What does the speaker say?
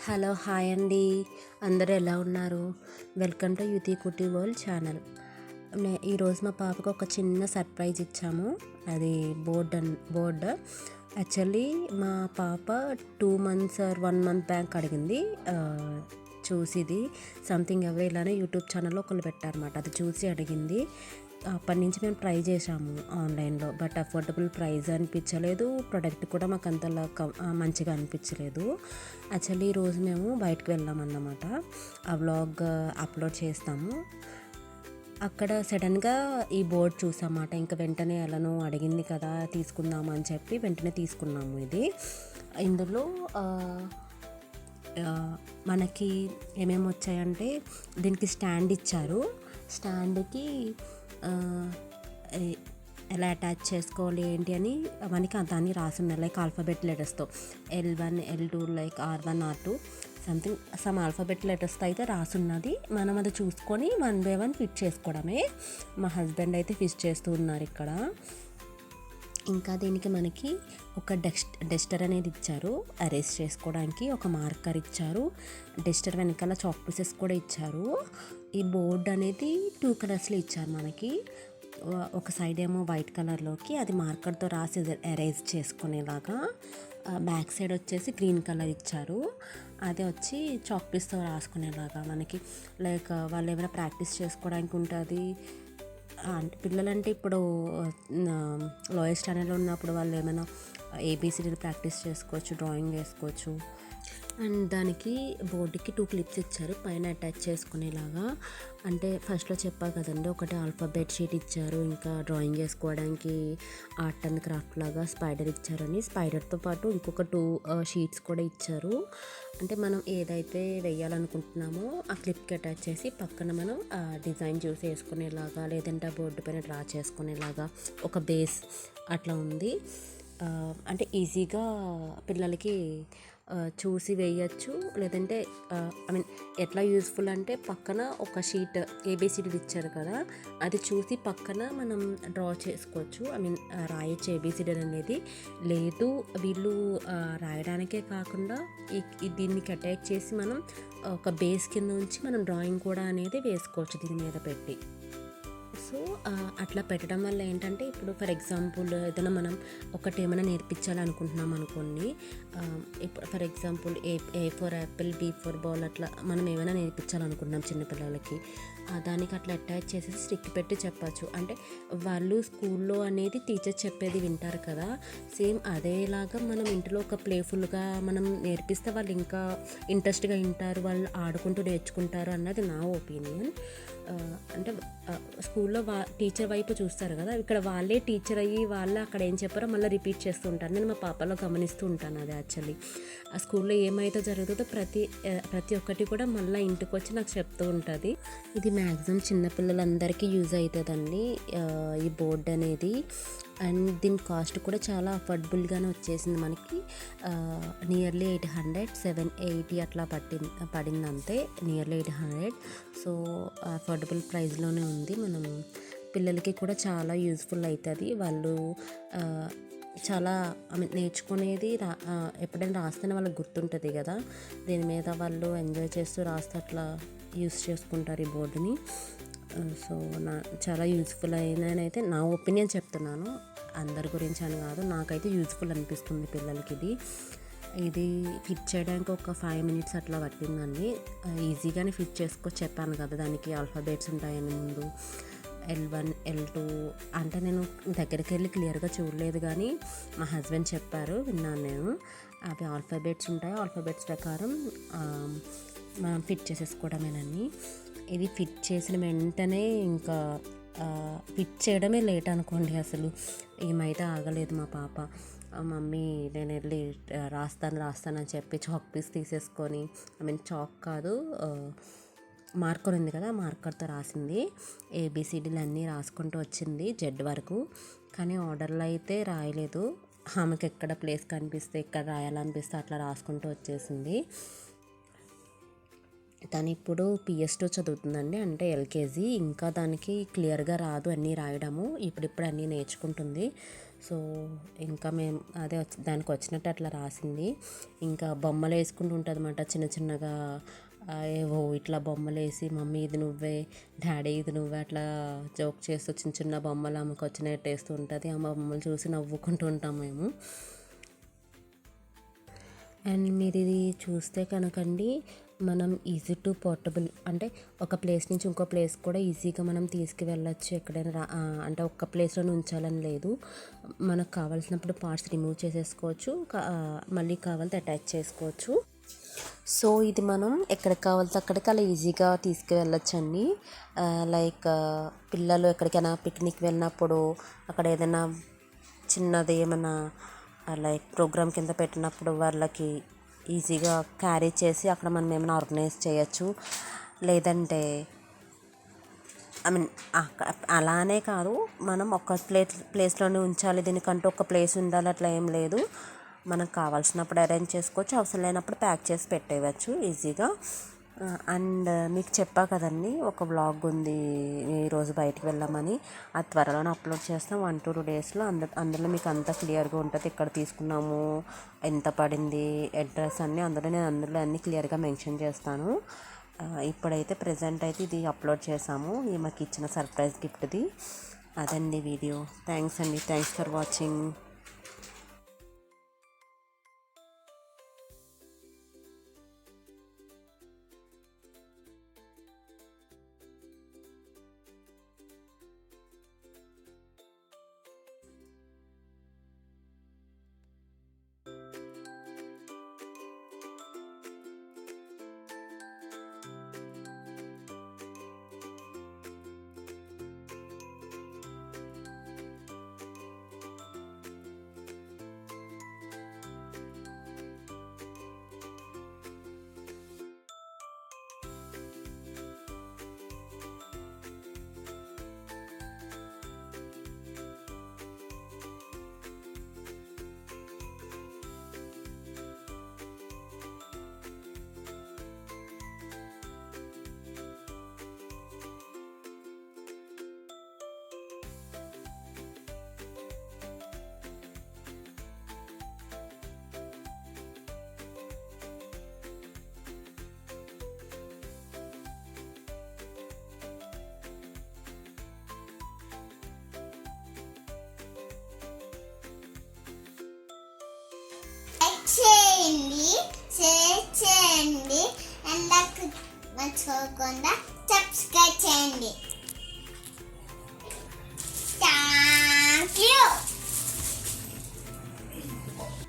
Hello hi అండి. అందరూ ఎలా ఉన్నారు? వెల్కమ్ టు యుతి కుటీ వరల్డ్ ఛానల్. ఈరోజు మా పాపకు ఒక చిన్న సర్ప్రైజ్ ఇచ్చాము. అది బోర్డ్ యాక్చువల్లీ మా పాప 2 months ఆర్ 1 month బ్యాక్ అడిగింది. చూసిది సంథింగ్ ఎవరో ఇలానే యూట్యూబ్ ఛానల్లో ఒకళ్ళు పెట్టారన్నమాట. అది చూసి అడిగింది. అప్పటి నుంచి మేము ట్రై చేసాము ఆన్లైన్లో. బట్ అఫోర్డబుల్ ప్రైస్ అనిపించలేదు, ప్రోడక్ట్ కూడా మాకు అంతలా మంచిగా అనిపించలేదు. యాక్చువల్లీ ఈరోజు మేము బయటకు వెళ్ళామన్నమాట. ఆ వ్లాగ్ అప్లోడ్ చేస్తాము. అక్కడ సడన్గా ఈ బోర్డ్ చూసామాట. ఇంకా వెంటనే ఎలానో అడిగింది కదా తీసుకుందాము అని చెప్పి వెంటనే తీసుకున్నాము. ఇందులో మనకి ఏమేమి వచ్చాయంటే దీనికి స్టాండ్ ఇచ్చారు. స్టాండ్కి ఎలా అటాచ్ చేసుకోవాలి ఏంటి అని మనకి దాన్ని రాసున్నాయి. లైక్ ఆల్ఫాబెట్ లెటర్స్తో L1 L2 like R1 R2 something some alphabet లెటర్స్తో అయితే రాసున్నది. మనం అది చూసుకొని 1 by 1 ఫిట్ చేసుకోవడమే. మా హస్బెండ్ అయితే ఫిట్ చేస్తూ ఉన్నారు ఇక్కడ. ఇంకా దీనికి మనకి ఒక డస్టర్ అనేది ఇచ్చారు, అరేస్ చేసుకోవడానికి ఒక మార్కర్ ఇచ్చారు. డస్టర్ వెనకాల చాక్ పీసెస్ కూడా ఇచ్చారు. ఈ బోర్డ్ అనేది 2 కలర్స్లో ఇచ్చారు మనకి. ఒక సైడ్ ఏమో వైట్ కలర్లోకి అది మార్కర్తో రాసి ఎరేజ్ చేసుకునేలాగా, బ్యాక్ సైడ్ వచ్చేసి గ్రీన్ కలర్ ఇచ్చారు. అదే వచ్చి చాక్ పీస్తో రాసుకునేలాగా మనకి. లైక్ వాళ్ళు ఏమైనా ప్రాక్టీస్ చేసుకోవడానికి ఉంటుంది. అంటే పిల్లలంటే ఇప్పుడు లోయర్ స్టాండర్డ్లో ఉన్నప్పుడు వాళ్ళు ఏమైనా ఏబీసీడీలు ప్రాక్టీస్ చేసుకోవచ్చు, డ్రాయింగ్ వేసుకోవచ్చు. అండ్ దానికి బోర్డుకి 2 clips ఇచ్చారు పైన అటాచ్ చేసుకునేలాగా. అంటే ఫస్ట్లో చెప్పా కదండి, ఒకటి ఆల్ఫాబెట్ షీట్ ఇచ్చారు, ఇంకా డ్రాయింగ్ చేసుకోవడానికి ఆర్ట్ అండ్ క్రాఫ్ట్ లాగా స్పైడర్ ఇచ్చారని. స్పైడర్తో పాటు ఇంకొక 2 షీట్స్ కూడా ఇచ్చారు. అంటే మనం ఏదైతే వేయాలనుకుంటున్నామో ఆ క్లిప్కి అటాచ్ చేసి పక్కన మనం డిజైన్ చూసి వేసుకునేలాగా, లేదంటే ఆ బోర్డు పైన డ్రా చేసుకునేలాగా ఒక బేస్ అట్లా ఉంది. అంటే ఈజీగా పిల్లలకి చూసి వేయచ్చు. లేదంటే ఐ మీన్ ఎట్లా యూస్ఫుల్ అంటే పక్కన ఒక షీట్ ఏబీసీడీలు ఇచ్చారు కదా, అది చూసి పక్కన మనం డ్రా చేసుకోవచ్చు. ఐ మీన్ రాయొచ్చు ఏబీసీడీలు అనేది. లేదు వీళ్ళు రాయడానికే కాకుండా దీనికి అటాచ్ చేసి మనం ఒక బేస్ కింద ఉంచి మనం డ్రాయింగ్ కూడా అనేది వేసుకోవచ్చు దీని మీద పెట్టి. సో అట్లా పెట్టడం వల్ల ఏంటంటే ఇప్పుడు ఫర్ ఎగ్జాంపుల్ ఏదైనా మనం ఒకటి ఏమైనా నేర్పించాలనుకుంటున్నాం అనుకోండి. ఇప్పుడు for example A for apple, B for ball అట్లా మనం ఏమైనా నేర్పించాలనుకుంటున్నాం చిన్నపిల్లలకి. దానికి అట్లా అటాచ్ చేసేసి స్టిక్ పెట్టి చెప్పచ్చు. అంటే వాళ్ళు స్కూల్లో అనేది టీచర్ చెప్పేది వింటారు కదా, సేమ్ అదేలాగా మనం ఇంట్లో ఒక ప్లేఫుల్గా మనం నేర్పిస్తే వాళ్ళు ఇంకా ఇంట్రెస్ట్గా వింటారు, వాళ్ళు ఆడుకుంటూ నేర్చుకుంటారు అన్నది నా ఒపీనియన్. అంటే స్కూల్లో టీచర్ వైపు చూస్తారు కదా, ఇక్కడ వాళ్ళే టీచర్ అయ్యి వాళ్ళు అక్కడ ఏం చెప్పారో మళ్ళీ రిపీట్ చేస్తూ ఉంటారు. నేను మా పాపలో గమనిస్తూ ఉంటాను అది. యాక్చువల్లీ ఆ స్కూల్లో ఏమైతే జరుగుతుందో ప్రతి ఒక్కటి కూడా మళ్ళీ ఇంటికి వచ్చి నాకు చెప్తూ ఉంటుంది. ఇది మ్యాక్సిమం చిన్నపిల్లలందరికీ యూజ్ అవుతుందండి ఈ బోర్డ్ అనేది. అండ్ దీని కాస్ట్ కూడా చాలా అఫోర్డబుల్గానే వచ్చేసింది మనకి. నియర్లీ 800, 780 అట్లా పడింది అంతే, నియర్లీ 800. సో అఫోర్డబుల్ ప్రైస్లోనే ఉంది. మనం పిల్లలకి కూడా చాలా యూజ్ఫుల్ అవుతుంది. వాళ్ళు చాలా ఐ మీన్ నేర్చుకునేది ఎప్పుడైనా రాస్తేనే వాళ్ళకి గుర్తుంటుంది కదా, దీని మీద వాళ్ళు ఎంజాయ్ చేస్తూ రాస్తే అట్లా యూస్ చేసుకుంటారు ఈ బోర్డుని. సో చాలా యూజ్ఫుల్ అయినైతే నా ఒపీనియన్ చెప్తున్నాను, అందరి గురించి అని కాదు. నాకైతే యూజ్ఫుల్ అనిపిస్తుంది పిల్లలకి. ఇది ఫిట్ చేయడానికి ఒక 5 minutes అట్లా పట్టిందండి. ఈజీగానే ఫిట్ చెప్పాను కదా, దానికి ఆల్ఫాబెట్స్ ఉంటాయని ముందు. L1 L2 అంటే నేను దగ్గరికి వెళ్ళి క్లియర్గా చూడలేదు, కానీ మా హస్బెండ్ చెప్పారు, విన్నాను నేను. అవి ఆల్ఫాబెట్స్ ఉంటాయి, ఆల్ఫాబెట్స్ ప్రకారం మనం ఫిట్ చేసేసుకోవడమేనండి. ఇది ఫిట్ చేసిన వెంటనే ఇంకా ఫిట్ చేయడమే లేట్ అనుకోండి. అసలు ఏమైతే ఆగలేదు మా పాప. మమ్మీ నేను వెళ్ళి రాస్తానని చెప్పి చాక్ పీస్ తీసేసుకొని, ఐ మీన్ చాక్ కాదు మార్కర్ ఉంది కదా, మార్కర్తో రాసింది. ఏబీసీడీలు అన్నీ రాసుకుంటూ వచ్చింది జెడ్ వరకు. కానీ ఆర్డర్లో అయితే రాయలేదు. ఆమెకి ఎక్కడ ప్లేస్ కనిపిస్తే ఎక్కడ రాయాలనిపిస్తే అట్లా రాసుకుంటూ వచ్చేసింది. తను ఇప్పుడు PS2 చదువుతుందండి, అంటే LKG. ఇంకా దానికి క్లియర్గా రాదు అన్నీ రాయడము, ఇప్పుడిప్పుడు అన్నీ నేర్చుకుంటుంది. సో ఇంకా మేము అదే దానికి వచ్చినట్టు అట్లా రాసింది. ఇంకా బొమ్మలు వేసుకుంటూ ఉంటుంది అన్నమాట చిన్న చిన్నగా. ఏవో ఇట్లా బొమ్మలు వేసి మమ్మీ ఇది నువ్వే, డాడీ ఇది నువ్వే అట్లా జోక్ చేస్తూ చిన్న చిన్న బొమ్మలు ఆమెకు వచ్చినట్టు వేస్తూ ఉంటుంది. ఆ బొమ్మలు చూసి నవ్వుకుంటూ ఉంటాం మేము. అండ్ మీరు ఇది చూస్తే కనుకండి, మనం ఈజీ టు పోర్టబుల్ అంటే ఒక ప్లేస్ నుంచి ఇంకో ప్లేస్ కూడా ఈజీగా మనం తీసుకువెళ్ళచ్చు. ఎక్కడైనా అంటే ఒక్క ప్లేస్లోనే ఉంచాలని లేదు. మనకు కావాల్సినప్పుడు పార్ట్స్ రిమూవ్ చేసేసుకోవచ్చు, మళ్ళీ కావాలితే అటాచ్ చేసుకోవచ్చు. సో ఇది మనం ఎక్కడికి కావాలితే అక్కడికి అలా ఈజీగా తీసుకువెళ్ళొచ్చండి. లైక్ పిల్లలు ఎక్కడికైనా పిక్నిక్ వెళ్ళినప్పుడు అక్కడ ఏదైనా చిన్నది ఏమైనా లైక్ ప్రోగ్రామ్ కింద పెట్టినప్పుడు వాళ్ళకి ఈజీగా క్యారీ చేసి అక్కడ మనం ఏమైనా ఆర్గనైజ్ చేయొచ్చు. లేదంటే ఐ మీన్ అలానే కాదు, మనం ఒక ప్లేస్లోనే ఉంచాలి, దీనికంటూ ఒక ప్లేస్ ఉండాలి అట్లా ఏం లేదు. మనకు కావాల్సినప్పుడు అరేంజ్ చేసుకోవచ్చు, అవసరం లేనప్పుడు ప్యాక్ చేసి పెట్టేయచ్చు ఈజీగా. అండ్ మీకు చెప్పా కదండి, ఒక వ్లాగ్ ఉంది ఈరోజు బయటికి వెళ్ళామని. అది త్వరలోనే అప్లోడ్ చేస్తాం 1-2 డేస్లో. అందులో మీకు అంతా క్లియర్గా ఉంటుంది, ఎక్కడ తీసుకున్నాము, ఎంత పడింది, అడ్రస్ అన్నీ అందులో అన్నీ క్లియర్గా మెన్షన్ చేస్తాను. ఇప్పుడైతే ప్రజెంట్ అయితే ఇది అప్లోడ్ చేసాము, మాకు ఇచ్చిన సర్ప్రైజ్ గిఫ్ట్ది. అదండి వీడియో. థ్యాంక్స్ అండి, థ్యాంక్స్ ఫర్ వాచింగ్. చేయండి, షేర్ చేయండి, అండ్ మర్చిపోకుండా సబ్స్క్రైబ్ చేయండి. Thank you.